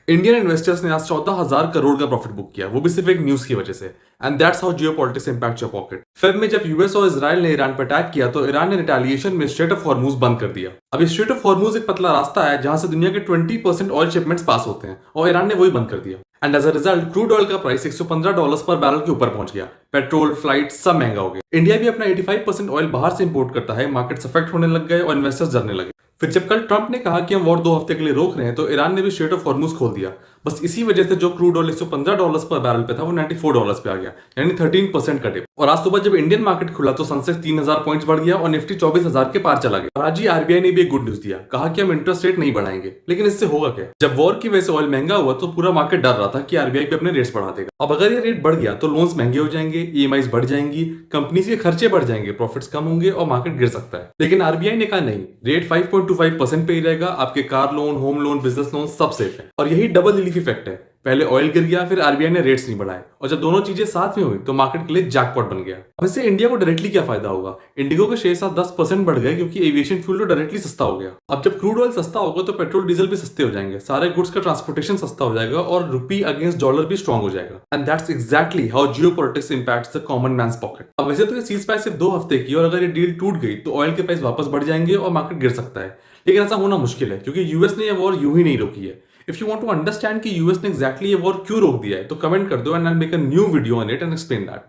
Indian investors ने आज 14,000 करोड़ का प्रॉफिट बुक किया, वो भी सिर्फ एक न्यूज की वजह से। And that's how geopolitics impact your pocket. Feb में जब यूएस और इजराइल ने ईरान पर अटैक किया तो ईरान ने रिटेलिएशन में स्ट्रेट ऑफ हॉर्मूज बंद कर दिया। अब ये स्ट्रेट ऑफ हॉर्मूज एक पतला रास्ता है जहां से दुनिया के 20% ऑयल शिपमेंट्स पास होते हैं, और ईरान ने वही बंद कर दिया। And as a result crude oil का प्राइस $115 पर बैरल के ऊपर पहुंच गया। पेट्रोल, फ्लाइट सब महंगा हो गया। इंडिया भी अपना 85% ऑयल बाहर से इंपोर्ट करता है। मार्केट्स अफेक्ट होने लग गए और इन्वेस्टर्स डरने लगे। फिर जब कल ट्रंप ने कहा कि हम वॉर 2 हफ्ते के लिए रोक रहे हैं, तो ईरान ने भी स्ट्रेट ऑफ हॉर्मूज खोल दिया। बस इसी वजह से जो क्रूड ऑयल $115 पर बैरल पे था वो $94 पे आ गया, यानी 13% का डिप। और आज सुबह जब इंडियन मार्केट खुला तो सेंसेक्स 3,000 पॉइंट्स बढ़ गया और निफ्टी 24,000 के पार चला गया। और आज ही आरबीआई ने भी एक गुड न्यूज दिया, कहा कि हम इंटरेस्ट रेट नहीं बढ़ाएंगे। लेकिन इससे होगा क्या? जब वॉर की वजह से ऑयल महंगा हुआ तो पूरा मार्केट डर रहा था कि आरबीआई भी अपने रेट्स बढ़ा देगा। अब अगर ये रेट बढ़ गया तो लोन्स महंगे हो जाएंगे, ईएमआईज बढ़ जाएंगी, कंपनीज के खर्चे बढ़ जाएंगे, प्रॉफिट्स कम होंगे और मार्केट गिर सकता है। लेकिन आरबीआई ने कहा नहीं, रेट 5.25% पे ही रहेगा। आपके car loan, home loan, business loan सब सेफ है। और यही डबल रिलीफ इफेक्ट है। पहले ऑयल गिर गया, फिर आरबीआई ने रेट्स नहीं बढ़ाए, और जब दोनों चीजें साथ में हुई तो मार्केट के लिए जैकपॉट बन गया। अब इससे इंडिया को डायरेक्टली क्या फायदा होगा? इंडिगो के शेयर 10% बढ़ गए क्योंकि एविएशन फ्यूल तो डायरेक्टली सस्ता हो गया। अब जब क्रूड ऑयल सस्ता होगा तो पेट्रोल डीजल भी सस्ते हो जाएंगे, सारे गुड्स का ट्रांसपोर्टेशन सस्ता हो जाएगा और रुपी अगेंस्ट डॉलर भी स्ट्रॉन्ग हो जाएगा। And that's exactly how geopolitics impacts the common man's pocket. अब वैसे तो ये सीज फायर सिर्फ 2 हफ्ते की, और अगर ये डील टूट गई तो ऑयल के प्राइस वापस बढ़ जाएंगे और मार्केट गिर सकता है। लेकिन ऐसा होना मुश्किल है क्योंकि यूएस ने ये वॉर यूं ही नहीं रोकी है। If you want to understand कि यूएस ने एग्जैक्टली ये वॉर क्यों रोक दिया है तो कमेंट कर दो, and I will make a new video on it and explain that.